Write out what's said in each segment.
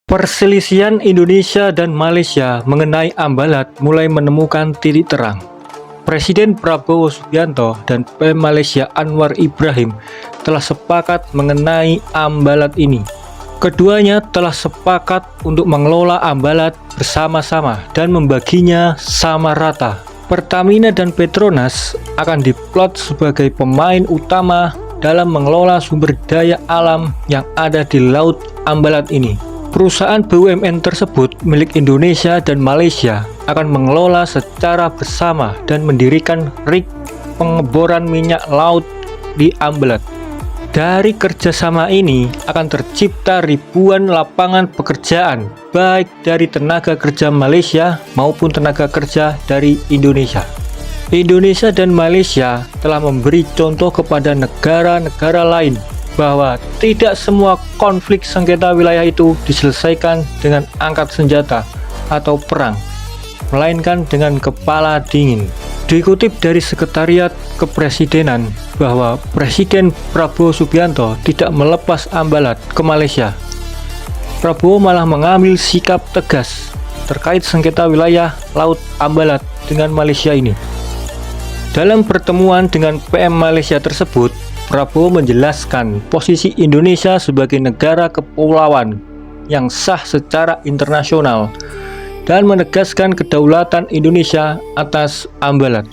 Perselisihan Indonesia dan Malaysia mengenai Ambalat mulai menemukan titik terang. Presiden Prabowo Subianto dan PM Malaysia Anwar Ibrahim telah sepakat mengenai Ambalat ini. Keduanya telah sepakat untuk mengelola Ambalat bersama-sama dan membaginya sama rata. Pertamina dan Petronas akan diplot sebagai pemain utama dalam mengelola sumber daya alam yang ada di Laut Ambalat ini. Perusahaan BUMN tersebut milik Indonesia dan Malaysia akan mengelola secara bersama dan mendirikan rig pengeboran minyak laut di Ambalat. Dari kerjasama ini akan tercipta ribuan lapangan pekerjaan, baik dari tenaga kerja Malaysia maupun tenaga kerja dari Indonesia. Indonesia dan Malaysia telah memberi contoh kepada negara-negara lain bahwa tidak semua konflik sengketa wilayah itu diselesaikan dengan angkat senjata atau perang, melainkan dengan kepala dingin. Dikutip dari Sekretariat Kepresidenan bahwa Presiden Prabowo Subianto tidak melepas Ambalat ke Malaysia. Prabowo malah mengambil sikap tegas terkait sengketa wilayah Laut Ambalat dengan Malaysia ini. Dalam pertemuan dengan PM Malaysia tersebut, Prabowo menjelaskan posisi Indonesia sebagai negara kepulauan yang sah secara internasional dan menegaskan kedaulatan Indonesia atas Ambalat.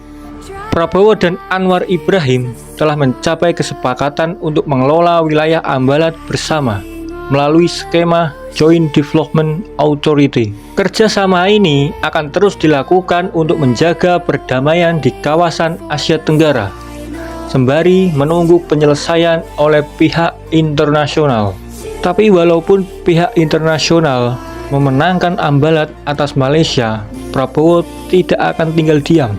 Prabowo dan Anwar Ibrahim telah mencapai kesepakatan untuk mengelola wilayah Ambalat bersama melalui skema Joint Development Authority. Kerjasama ini akan terus dilakukan untuk menjaga perdamaian di kawasan Asia Tenggara, sembari menunggu penyelesaian oleh pihak internasional. Tapi walaupun pihak internasional memenangkan Ambalat atas Malaysia, Prabowo tidak akan tinggal diam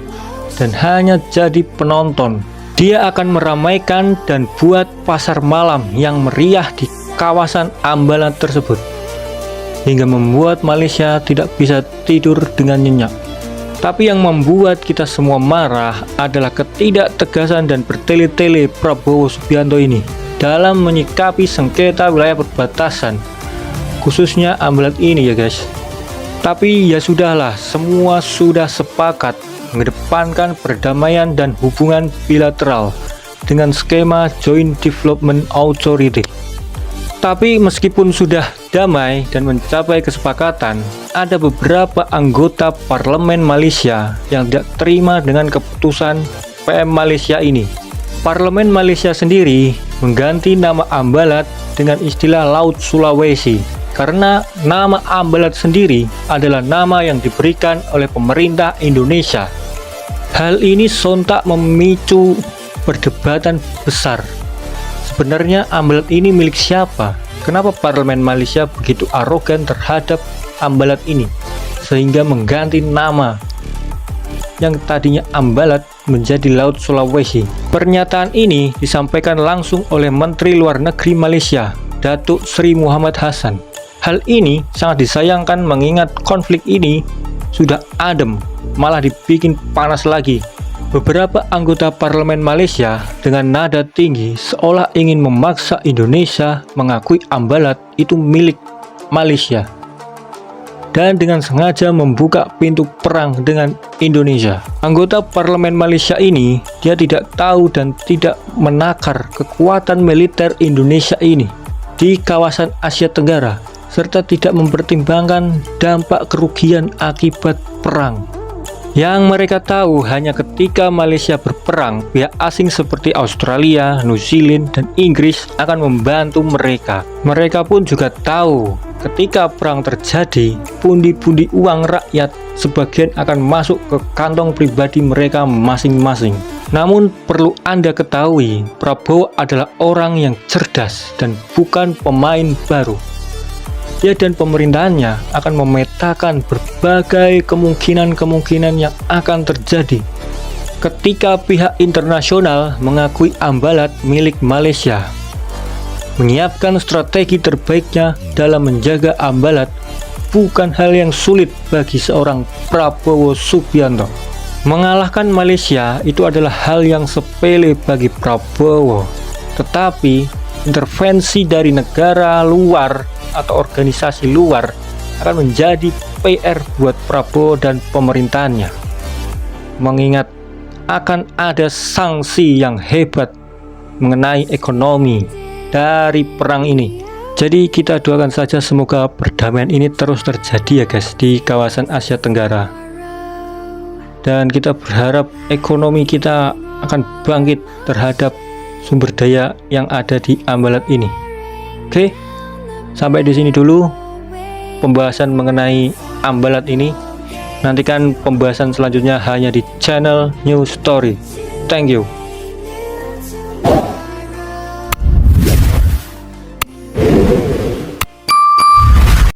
dan hanya jadi penonton. Dia akan meramaikan dan buat pasar malam yang meriah di kawasan Ambalat tersebut, hingga membuat Malaysia tidak bisa tidur dengan nyenyak. Tapi yang membuat kita semua marah adalah ketidaktegasan dan bertele-tele Prabowo Subianto ini dalam menyikapi sengketa wilayah perbatasan, khususnya Ambalat ini ya guys. Tapi ya sudahlah, semua sudah sepakat mengedepankan perdamaian dan hubungan bilateral dengan skema Joint Development Authority. Tapi meskipun sudah damai dan mencapai kesepakatan, ada beberapa anggota parlemen Malaysia yang tidak terima dengan keputusan PM Malaysia ini. Parlemen Malaysia sendiri mengganti nama Ambalat dengan istilah Laut Sulawesi karena nama Ambalat sendiri adalah nama yang diberikan oleh pemerintah Indonesia. Hal ini sontak memicu perdebatan besar. Sebenarnya Ambalat ini milik siapa? Kenapa parlemen Malaysia begitu arogan terhadap Ambalat ini sehingga mengganti nama yang tadinya Ambalat menjadi Laut Sulawesi? Pernyataan ini disampaikan langsung oleh Menteri Luar Negeri Malaysia, Datuk Seri Muhammad Hassan. Hal ini sangat disayangkan mengingat konflik ini sudah adem, malah dibikin panas lagi. Beberapa anggota parlemen Malaysia dengan nada tinggi seolah ingin memaksa Indonesia mengakui Ambalat itu milik Malaysia dan dengan sengaja membuka pintu perang dengan Indonesia. Anggota parlemen Malaysia ini dia tidak tahu dan tidak menakar kekuatan militer Indonesia ini di kawasan Asia Tenggara serta tidak mempertimbangkan dampak kerugian akibat perang. Yang mereka tahu hanya ketika Malaysia berperang, pihak asing seperti Australia, New Zealand, dan Inggris akan membantu mereka. Mereka pun juga tahu ketika perang terjadi, pundi-pundi uang rakyat sebagian akan masuk ke kantong pribadi mereka masing-masing. Namun perlu Anda ketahui, Prabowo adalah orang yang cerdas dan bukan pemain baru. Dia dan pemerintahannya akan memetakan berbagai kemungkinan-kemungkinan yang akan terjadi ketika pihak internasional mengakui Ambalat milik Malaysia. Menyiapkan strategi terbaiknya dalam menjaga Ambalat bukan hal yang sulit bagi seorang Prabowo Subianto. Mengalahkan Malaysia itu adalah hal yang sepele bagi Prabowo, tetapi intervensi dari negara luar atau organisasi luar akan menjadi PR buat Prabowo dan pemerintahannya, mengingat akan ada sanksi yang hebat mengenai ekonomi dari perang ini. Jadi kita doakan saja semoga perdamaian ini terus terjadi ya guys di kawasan Asia Tenggara, dan kita berharap ekonomi kita akan bangkit terhadap sumber daya yang ada di Ambalat ini. Oke, sampai di sini dulu pembahasan mengenai Ambalat ini. Nantikan pembahasan selanjutnya hanya di channel New Story. Thank you.